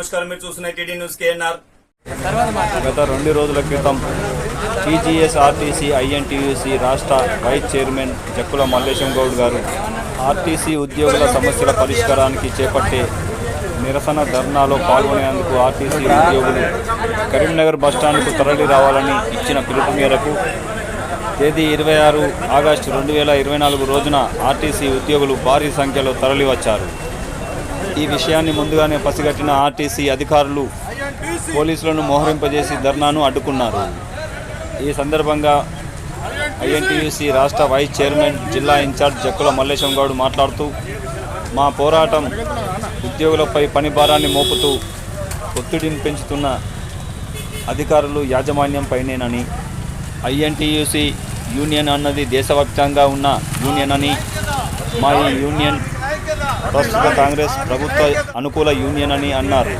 నమస్కారం, మీరు చూస్తున్న టీడీ న్యూస్ కేఎన్ఆర్. గత 2 రోజుల క్రితం టీజీఎస్ ఆర్టీసీ ఐఎన్టీయూసీ రాష్ట్ర వైస్ చైర్మన్ జక్కుల మల్లేశం గౌడ్ గారు ఆర్టీసీ ఉద్యోగుల సమస్యల పరిష్కారానికి చేపట్టే నిరసన ధర్నాలో పాల్గొనేందుకు ఆర్టీసీ ఉద్యోగులు కరీంనగర్ బస్టాండ్కు తరలి రావాలని ఇచ్చిన పిలుపు మేరకు తేదీ 26 ఆగస్టు 2024 రోజున ఆర్టీసీ ఉద్యోగులు భారీ సంఖ్యలో తరలివచ్చారు. ఈ విషయాన్ని ముందుగానే పసిగట్టిన ఆర్టీసీ అధికారులు పోలీసులను మోహరింపజేసి ధర్నాను అడ్డుకున్నారు. ఈ సందర్భంగా ఐఎన్టీయూసీ రాష్ట్ర వైస్ చైర్మన్ జిల్లా ఇన్ఛార్జ్ జక్కుల మల్లేశం గౌడ్ మాట్లాడుతూ, మా పోరాటం ఉద్యోగులపై పని భారాన్ని మోపుతూ ఒత్తిడిని పెంచుతున్న అధికారులు యాజమాన్యంపైనేనని, ఐఎన్టీయూసీ యూనియన్ అన్నది దేశవ్యాప్తంగా ఉన్న యూనియన్ అని, మా ఈ యూనియన్ ప్రస్తుత కాంగ్రెస్ ప్రభుత్వ అనుకూల యూనియన్ అని అన్నారు.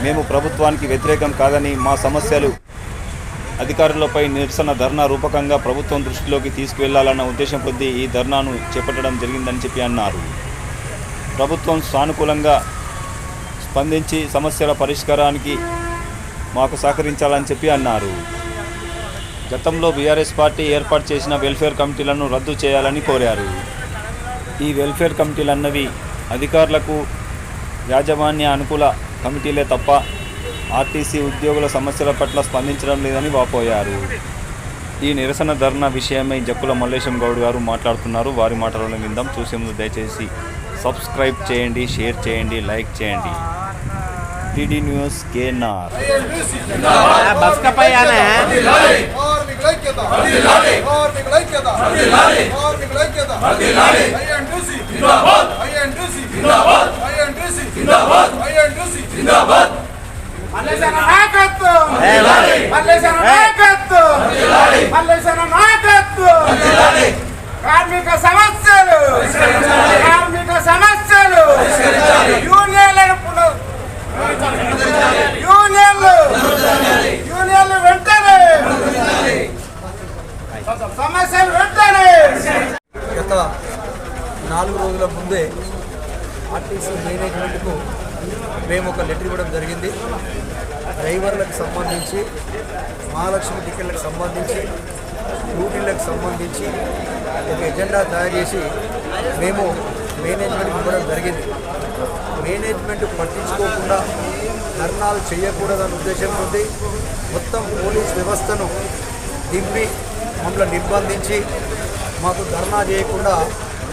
మేము ప్రభుత్వానికి వ్యతిరేకం కాదని, మా సమస్యలు అధికారులపై నిరసన ధర్నా రూపకంగా ప్రభుత్వం దృష్టిలోకి తీసుకువెళ్లాలన్న ఉద్దేశం కొద్దీ ఈ ధర్నాను చేపట్టడం జరిగిందని చెప్పి అన్నారు. ప్రభుత్వం సానుకూలంగా స్పందించి సమస్యల పరిష్కారానికి మాకు సహకరించాలని చెప్పి అన్నారు. గతంలో బీఆర్ఎస్ పార్టీ ఏర్పాటు చేసిన వెల్ఫేర్ కమిటీలను రద్దు చేయాలని కోరారు. ఈ వెల్ఫేర్ కమిటీలన్నవి అధికారులకు యాజమాన్య అనుకూల కమిటీలే తప్ప ఆర్టీసీ ఉద్యోగుల సమస్యల పట్ల స్పందించడం లేదని వాపోయారు. ఈ నిరసన ధర్నా విషయమై జక్కుల మల్లేశం గౌడ్ గారు మాట్లాడుతున్నారు. వారి మాటలను విందాం. చూసే ముందు దయచేసి సబ్స్క్రైబ్ చేయండి, షేర్ చేయండి, లైక్ చేయండి. TD news KNR. కార్మిక సమస్యలు యూనియన్లు వెంటనే సమస్యలు వెంటనే. గత 4 రోజుల ముందే ఆర్టీసీ మేనేజ్మెంట్కు మేము ఒక లెటర్ ఇవ్వడం జరిగింది. డ్రైవర్లకు సంబంధించి, మహాలక్ష్మి టికెట్లకు సంబంధించి, డ్యూటీలకు సంబంధించి ఒక ఎజెండా తయారు చేసి మేము మేనేజ్మెంట్కి ఇవ్వడం జరిగింది. మేనేజ్మెంట్ పట్టించుకోకుండా ధర్నాలు చేయకూడదన్న ఉద్దేశంతో మొత్తం పోలీస్ వ్యవస్థను దింపి మమ్మల్ని నిర్బంధించి మాకు ధర్నా చేయకుండా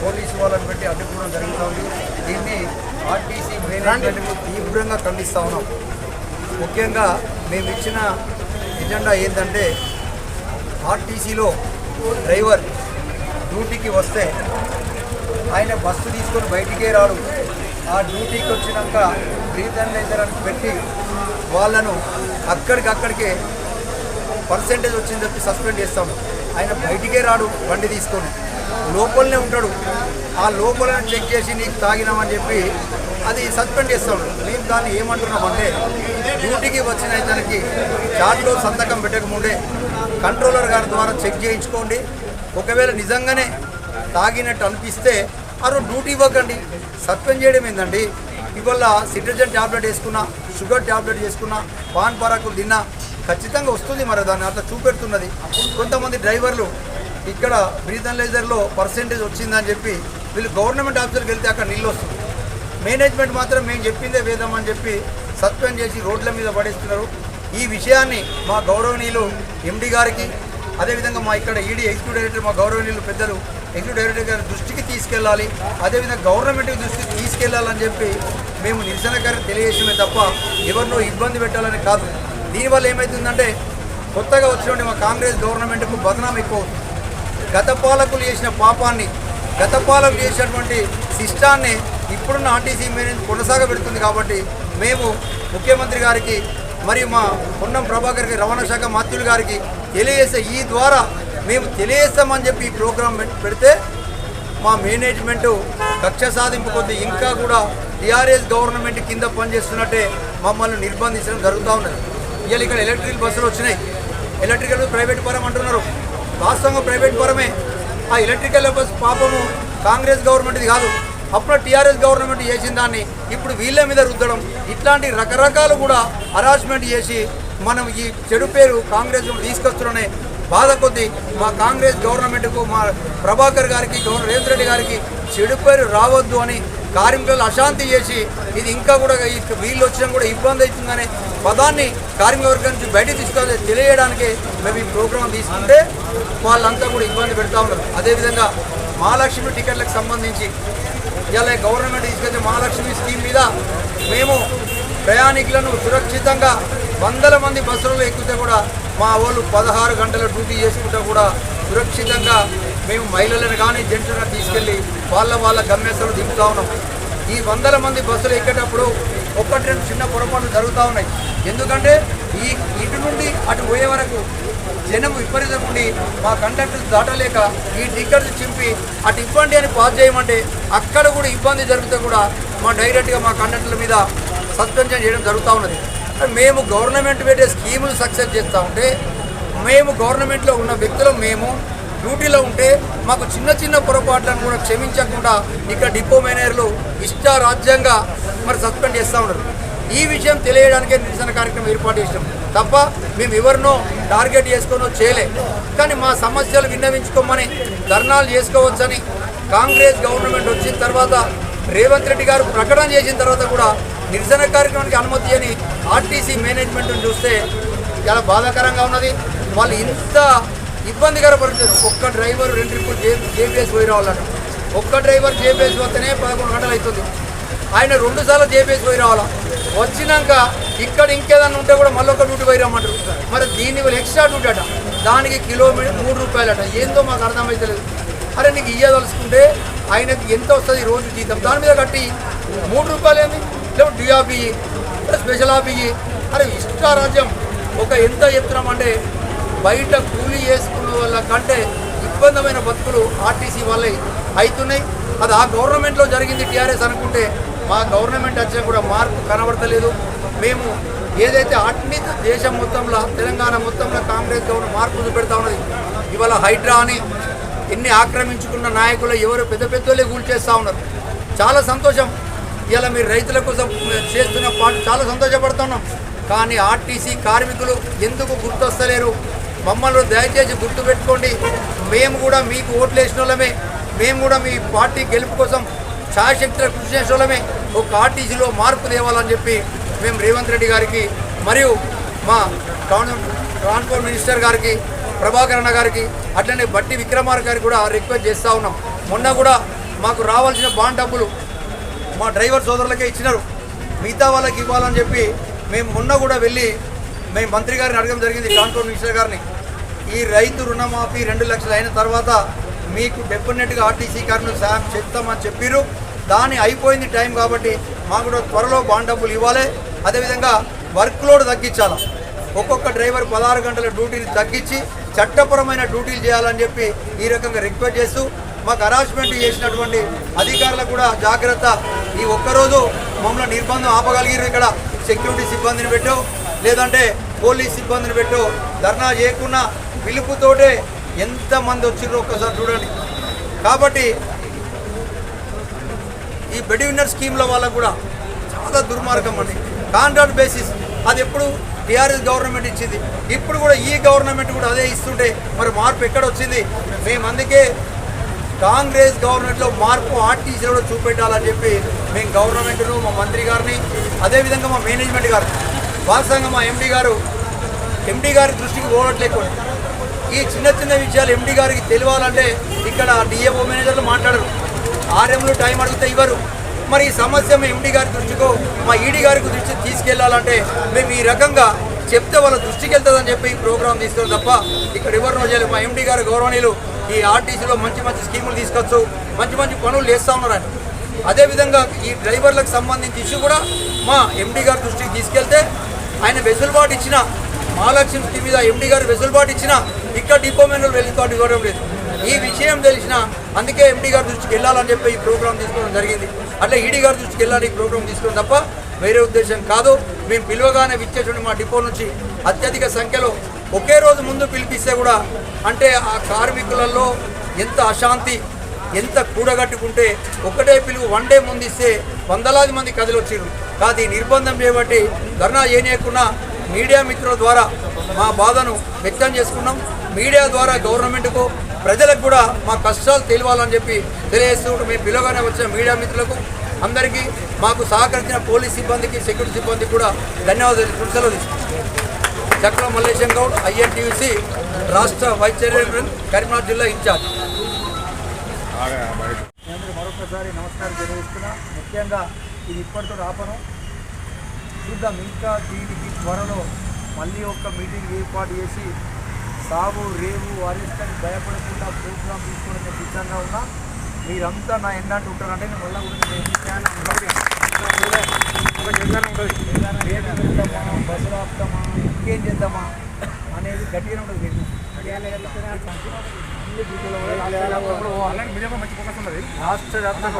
పోలీసు వాళ్ళని పెట్టి అడ్డుకోవడం జరుగుతుంది. దీన్ని ఆర్టీసీ మేనేజ్మెంట్కు తీవ్రంగా ఖండిస్తూ ఉన్నాం. ముఖ్యంగా మేము ఇచ్చిన ఎజెండా ఏంటంటే, ఆర్టీసీలో డ్రైవర్ డ్యూటీకి వస్తే ఆయన బస్సు తీసుకొని బయటికే రాడు. ఆ డ్యూటీకి వచ్చినాక రీజనలైజర్ అని పెట్టి వాళ్ళను అక్కడికే పర్సెంటేజ్ వచ్చిందని చెప్పి సస్పెండ్ చేస్తాము. ఆయన బయటికే రాడు, బండి తీసుకొని లోపలనే ఉంటాడు. ఆ లోపల చెక్ చేసి నీకు తాగినామని చెప్పి అది సస్పెండ్ చేస్తాడు. మేము దాన్ని ఏమంటున్నామంటే, డ్యూటీకి వచ్చిన ఇతనికి చార్ట్లో సంతకం పెట్టకముందే కంట్రోలర్ గారి ద్వారా చెక్ చేయించుకోండి. ఒకవేళ నిజంగానే తాగినట్టు అనిపిస్తే అరు డ్యూటీ ఇవ్వకండి. సస్పెండ్ చేయడం ఏంటండి? ఇవాళ సిట్రజన్ ట్యాబ్లెట్ వేసుకున్నా, షుగర్ ట్యాబ్లెట్ చేసుకున్నా, పాన్ పరాకులు తిన్నా ఖచ్చితంగా వస్తుంది. మరి దాన్ని అట్లా చూపెడుతున్నది. కొంతమంది డ్రైవర్లు ఇక్కడ బ్రీతనలైజర్లో పర్సెంటేజ్ వచ్చిందని చెప్పి వీళ్ళు గవర్నమెంట్ ఆఫీసర్కి వెళ్తే అక్కడ నీళ్ళు వస్తుంది. మేనేజ్మెంట్ మాత్రం మేము చెప్పిందే వేద్దామని చెప్పి సస్పెండ్ చేసి రోడ్ల మీద పడేస్తున్నారు. ఈ విషయాన్ని మా గౌరవనీయులు ఎండి గారికి, అదేవిధంగా మా ఇక్కడ ఈడీ ఎగ్జిక్యూటివ్ డైరెక్టర్ మా గౌరవనీయులు పెద్దలు ఎగ్జిక్యూటివ్ డైరెక్టర్ గారి దృష్టికి తీసుకెళ్ళాలి, అదేవిధంగా గవర్నమెంట్ దృష్టికి తీసుకెళ్లాలని చెప్పి మేము నిరసనకారం తెలియజేయడమే తప్ప ఎవరినో ఇబ్బంది పెట్టాలని కాదు. దీనివల్ల ఏమవుతుందంటే, కొత్తగా వచ్చినటువంటి మా కాంగ్రెస్ గవర్నమెంట్కు బదనాం ఎక్కువ అవుతుంది. గత పాలకులు చేసిన పాపాన్ని, గత పాలకులు చేసినటువంటి శిష్టాన్ని ఇప్పుడున్న ఆర్టీసీ మేనేజ్మెంట్ కొనసాగబెడుతుంది. కాబట్టి మేము ముఖ్యమంత్రి గారికి మరియు మా పొన్నం ప్రభాకర్ గారి రవాణా శాఖ మంత్రులు గారికి తెలియజేస్తే, ఈ ద్వారా మేము తెలియజేస్తామని చెప్పి ఈ ప్రోగ్రాం పెడితే మా మేనేజ్మెంటు కక్ష సాధింపు కొద్ది ఇంకా కూడా టీఆర్ఎస్ గవర్నమెంట్ కింద పనిచేస్తున్నట్టే మమ్మల్ని నిర్బంధించడం జరుగుతూ ఉన్నది. ఇవాళ ఇక్కడ ఎలక్ట్రికల్ బస్సులు వచ్చినాయి. ఎలక్ట్రికల్ ప్రైవేట్ పరం అంటున్నారు. వాస్తవంగా ప్రైవేట్ పరమే. ఆ ఎలక్ట్రికల్ బస్ పాపము కాంగ్రెస్ గవర్నమెంట్ది కాదు, అప్పుడు టీఆర్ఎస్ గవర్నమెంట్ చేసిన దాన్ని ఇప్పుడు వీళ్ళ మీద రుద్దడం, ఇట్లాంటి రకరకాలు కూడా హరాస్మెంట్ చేసి మనం ఈ చెడు పేరు కాంగ్రెస్ తీసుకొస్తున్నానే బాధ కొద్దీ మా కాంగ్రెస్ గవర్నమెంట్కు, మా ప్రభాకర్ గారికి, గవర్నర్ రేవంత్ రెడ్డి గారికి చెడు పేరు రావద్దు అని కార్మికులు అశాంతి చేసి ఇది ఇంకా కూడా వీళ్ళు వచ్చినా కూడా ఇబ్బంది అవుతుందనే పదాన్ని కార్మిక వర్గం నుంచి బయట తీసుకోవాలి తెలియడానికే మేము ఈ ప్రోగ్రాం తీసుకుంటే వాళ్ళంతా కూడా ఇబ్బంది పెడతా ఉన్నారు. అదేవిధంగా మహాలక్ష్మి టికెట్లకు సంబంధించి ఇలా గవర్నమెంట్ తీసుకొచ్చే మహాలక్ష్మి స్కీమ్ మీద మేము ప్రయాణికులను సురక్షితంగా వందల మంది బస్సులలో ఎక్కితే కూడా మా వాళ్ళు 16 గంటల డ్యూటీ చేసుకుంటూ కూడా సురక్షితంగా మేము మహిళలను కానీ జెంట్లను తీసుకెళ్ళి వాళ్ళ గమ్యస్థలు దింపుతా ఉన్నాం. ఈ వందల మంది బస్సులు ఎక్కేటప్పుడు ఒకటి రెండు చిన్న పొరపాట్లు జరుగుతూ ఉన్నాయి. ఎందుకంటే ఈ ఇటు నుండి అటు పోయే వరకు జనం విపరీతం ఉండి మా కండక్టర్ దాటలేక ఈ టికెట్స్ చింపి అటు ఇబ్బంది అని పాస్ చేయమంటే అక్కడ కూడా ఇబ్బంది జరిగితే కూడా డైరెక్ట్గా మా కండక్టర్ల మీద సస్పెన్షన్ చేయడం జరుగుతూ ఉన్నది. మేము గవర్నమెంట్ పెట్టే స్కీములు సక్సెస్ చేస్తూ ఉంటే మేము గవర్నమెంట్లో ఉన్న వ్యక్తులు మేము డ్యూటీలో ఉంటే మాకు చిన్న చిన్న పొరపాట్లను కూడా క్షమించకుండా ఇక్కడ డిపో మేనేజర్లు ఇష్టారాజ్యంగా సస్పెండ్ చేస్తూ ఉన్నారు. ఈ విషయం తెలియడానికే నిరసన కార్యక్రమం ఏర్పాటు చేసాం తప్ప మేము ఎవరినో టార్గెట్ చేసుకునో చేయలే. కానీ మా సమస్యలు విన్నవించుకోమని ధర్నాలు చేసుకోవచ్చని కాంగ్రెస్ గవర్నమెంట్ వచ్చిన తర్వాత రేవంత్ రెడ్డి గారు ప్రకటన చేసిన తర్వాత కూడా నిరసన కార్యక్రమానికి అనుమతి అని ఆర్టీసీ మేనేజ్మెంట్ని చూస్తే చాలా బాధాకరంగా ఉన్నది. వాళ్ళు ఇంత ఇబ్బందికర పరిస్థితి. ఒక్క డ్రైవర్ 2 ట్రిప్పులు జేపీఎస్ పోయి రావాలంట. ఒక్క డ్రైవర్ జేపీఎస్ పోతేనే 11 గంటలు అవుతుంది. ఆయన 2 సార్లు జేపీఎస్ పోయి రావాలా. వచ్చినాక ఇక్కడ ఇంకేదన్నా ఉంటే కూడా మళ్ళీ ఒక డ్యూటీ పోయి రమ్మంటారు. మరి దీని వల్ల ఎక్స్ట్రా డ్యూటీ అట, దానికి కిలోమీటర్ 3 రూపాయలట. ఏందో మాకు అర్థమవుతలేదు. అరే నీకు ఇయ్యదలుచుకుంటే ఆయనకి ఎంత వస్తుంది రోజు జీతం, దాని మీద కట్టి 3 రూపాయలు ఏంది, లేకపోతే డ్యూఆఫీ స్పెషల్ ఆఫీ. అరే ఇష్టారాజ్యం. ఒక ఎంత చెప్తున్నామంటే బయట కూలీ చేసుకున్న వాళ్ళ కంటే ఇబ్బందమైన బతుకులు ఆర్టీసీ వాళ్ళే అవుతున్నాయి. అది ఆ గవర్నమెంట్లో జరిగింది టీఆర్ఎస్ అనుకుంటే మా గవర్నమెంట్ వచ్చినా కూడా మార్పు కనబడతలేదు. మేము ఏదైతే అన్ని దేశం మొత్తంలో తెలంగాణ మొత్తంలో కాంగ్రెస్ గవర్నమెంట్ మార్పు చూపెడతా ఉన్నది. ఇవాళ హైడ్రా అని ఎన్ని ఆక్రమించుకున్న నాయకులు ఎవరు పెద్ద పెద్దోళ్ళే కూల్చేస్తూ ఉన్నారు. చాలా సంతోషం. ఇలా మీరు రైతుల కోసం చేస్తున్న పాటు చాలా సంతోషపడుతున్నాం. కానీ ఆర్టీసీ కార్మికులు ఎందుకు గుర్తొస్తలేరు? మమ్మల్ని దయచేసి గుర్తుపెట్టుకోండి. మేము కూడా మీకు ఓట్లు వేసిన వాళ్ళమే, మేము కూడా మీ పార్టీ గెలుపు కోసం ఛాయశక్తిలో కృషి చేసిన వాళ్ళమే. ఒక ఆర్టీసీలో మార్పు తేవాలని చెప్పి మేము రేవంత్ రెడ్డి గారికి మరియు మా ట్రాన్స్పోర్ట్ మినిస్టర్ గారికి, ప్రభాకర్ అన్న గారికి, అట్లనే బట్టి విక్రమార్ గారికి కూడా రిక్వెస్ట్ చేస్తూ ఉన్నాం. మొన్న కూడా మాకు రావాల్సిన బాండ్ డబ్బులు మా డ్రైవర్ సోదరులకే ఇచ్చినారు, మిగతా వాళ్ళకి ఇవ్వాలని చెప్పి మేము మొన్న కూడా వెళ్ళి మేము మంత్రి గారిని అడగడం జరిగింది, ట్రాన్స్పోర్ట్ మినిస్టర్ గారిని. ఈ రైతు రుణమాఫీ 2 లక్షలు అయిన తర్వాత మీకు డెఫినెట్గా ఆర్టీసీ కార్మికులు సాయం చేస్తామని చెప్పారు. దాని అయిపోయింది టైం కాబట్టి మాకు కూడా త్వరలో బాండ్ డబ్బులు ఇవ్వాలి. అదేవిధంగా వర్క్ లోడ్ తగ్గించాలి. ఒక్కొక్క డ్రైవర్ 16 గంటల డ్యూటీని తగ్గించి చట్టపరమైన డ్యూటీలు చేయాలని చెప్పి ఈ రకంగా రిక్వెస్ట్ చేస్తూ మాకు హరాస్మెంట్ చేసినటువంటి అధికారులకు కూడా జాగ్రత్త. ఈ ఒక్కరోజు మమ్మల్ని నిర్బంధం ఆపగలిగారు. ఇక్కడ సెక్యూరిటీ సిబ్బందిని పెట్టో లేదంటే పోలీస్ సిబ్బందిని పెట్టో ధర్నా చేయకుండా పిలుపుతోటే ఎంతమంది వచ్చిర్రో ఒక్కసారి చూడండి. కాబట్టి ఈ బెడ్ విన్నర్ స్కీమ్ల వాళ్ళకు కూడా చాలా దుర్మార్గం అండి. కాంట్రాక్ట్ బేసిస్ అది ఎప్పుడు టీఆర్ఎస్ గవర్నమెంట్ ఇచ్చింది, ఇప్పుడు కూడా ఈ గవర్నమెంట్ కూడా అదే ఇస్తుంటే మరి మార్పు ఎక్కడ వచ్చింది? మేము అందుకే కాంగ్రెస్ గవర్నమెంట్లో మార్పు ఆర్టీసీలో కూడా చూపెట్టాలని చెప్పి మేము గవర్నమెంట్ను, మా మంత్రి గారిని, అదేవిధంగా మా మేనేజ్మెంట్ గారు, వాస్తవంగా మా ఎండీ గారి దృష్టికి పోవట్లేకుండా ఈ చిన్న చిన్న విషయాలు ఎండీ గారికి తెలియాలంటే ఇక్కడ డిఏఓ మేనేజర్లు మాట్లాడరు, ఆర్ఎంలు టైం అడిగితే ఇవ్వరు. మరి ఈ సమస్య మా ఎండీ గారి దృష్టికో మా ఈడీ గారికి దృష్టికి తీసుకెళ్లాలంటే మేము ఈ రకంగా చెప్తే వాళ్ళ దృష్టికి వెళ్తుందని చెప్పి ఈ ప్రోగ్రాం తీసుకోవాలి తప్ప ఇక్కడ ఎవరినో చేయలేదు. మా ఎండీ గారు గౌరవనీయులు ఈ ఆర్టీసీలో మంచి మంచి స్కీములు తీసుకొచ్చు, మంచి మంచి పనులు చేస్తూ ఉన్నారు ఆయన. అదేవిధంగా ఈ డ్రైవర్లకు సంబంధించి ఇష్యూ కూడా మా ఎండీ గారి దృష్టికి తీసుకెళ్తే ఆయన వెసులుబాటు ఇచ్చిన మహాలక్ష్మి స్కీమ్ మీద ఎండీ గారు వెసులుబాటు ఇచ్చిన ఇక్కడ డిపో మేనేజర్లు వెసులుబాటు ఇవ్వడం లేదు. ఈ విషయం తెలిసిన అందుకే ఎండీ గారి దృష్టికి వెళ్ళాలని చెప్పి ఈ ప్రోగ్రాం తీసుకోవడం జరిగింది. అట్లా ఈడీ గారి దృష్టికి వెళ్ళాలి ఈ ప్రోగ్రాం తీసుకోవడం తప్ప వేరే ఉద్దేశం కాదు. మేము పిలువగానే విచ్చేటువంటి మా డిపో నుంచి అత్యధిక సంఖ్యలో ఒకే రోజు ముందు పిలిపిస్తే కూడా అంటే ఆ కార్మికులలో ఎంత అశాంతి, ఎంత కూడగట్టుకుంటే ఒకటే పిలుపు వన్ డే ముందు ఇస్తే వందలాది మంది కథలు వచ్చారు. కాదు ఈ నిర్బంధం చేయబట్టి ధర్నా చేయకుండా మీడియా మిత్రుల ద్వారా మా బాధను వ్యక్తం చేసుకున్నాం. మీడియా ద్వారా గవర్నమెంట్కు ప్రజలకు కూడా మా కష్టాలు తెలియాలని చెప్పి తెలియజేస్తూ మేము పిలవగానే వచ్చిన మీడియా మిత్రులకు అందరికీ మాకు సహకరించిన పోలీస్ సిబ్బందికి సెక్యూరిటీ సిబ్బందికి కూడా ధన్యవాదాలు. సెలవు తీసుకుంటాం. జక్కుల మల్లేశం గౌడ్, INTUC రాష్ట్ర వైస్ చైర్మన్, కరీంనగర్ జిల్లా ఇన్ఛార్జ్. నేను మరొకసారి నమస్కారం తెలియజేస్తున్నా. ముఖ్యంగా ఇది ఇప్పటితో రాపను చూద్దాం. ఇంకా దీనికి త్వరలో మళ్ళీ ఒక మీటింగ్ ఏర్పాటు చేసి సాగు రేవు అరెస్ట్కి భయపడకుండా ప్రోగ్రాం తీసుకోవడానికి సిద్ధంగా ఉన్నా. మీరంతా నా ఎన్నట్టు ఉంటారంటే నేను మళ్ళీ బస్సులు ఆపుతామా ఇంకేం చేద్దామా అనేది గట్టిగా ఉంటుంది. రాష్ట్ర వ్యాప్తంగా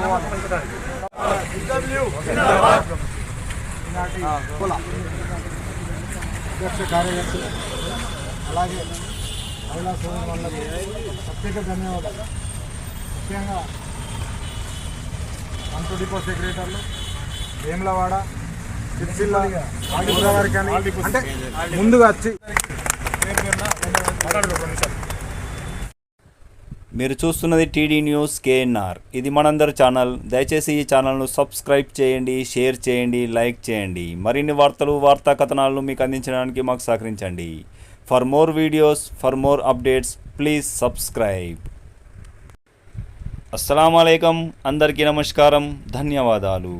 అధ్యక్ష కార్యదర్శి అలాగే మహిళా సోదరు వాళ్ళకి ప్రత్యేక ధన్యవాదాలు. ముఖ్యంగా 1 డిపో సెక్రటరీలు వేములవాడ, సిరిసిల్ల, గోదావరి కానీ అంటే ముందుగా వచ్చి మీరు చూస్తున్నది టీడీ న్యూస్ KNR. ఇది మనందరి ఛానల్. దయచేసి ఈ ఛానల్ను సబ్స్క్రైబ్ చేయండి, షేర్ చేయండి, లైక్ చేయండి. మరిన్ని వార్తలు, వార్తా కథనాలను మీకు అందించడానికి మాకు సహకరించండి. For more videos, for more updates please subscribe. అస్సలాము అలైకుం. అందరికీ నమస్కారం, ధన్యవాదాలు.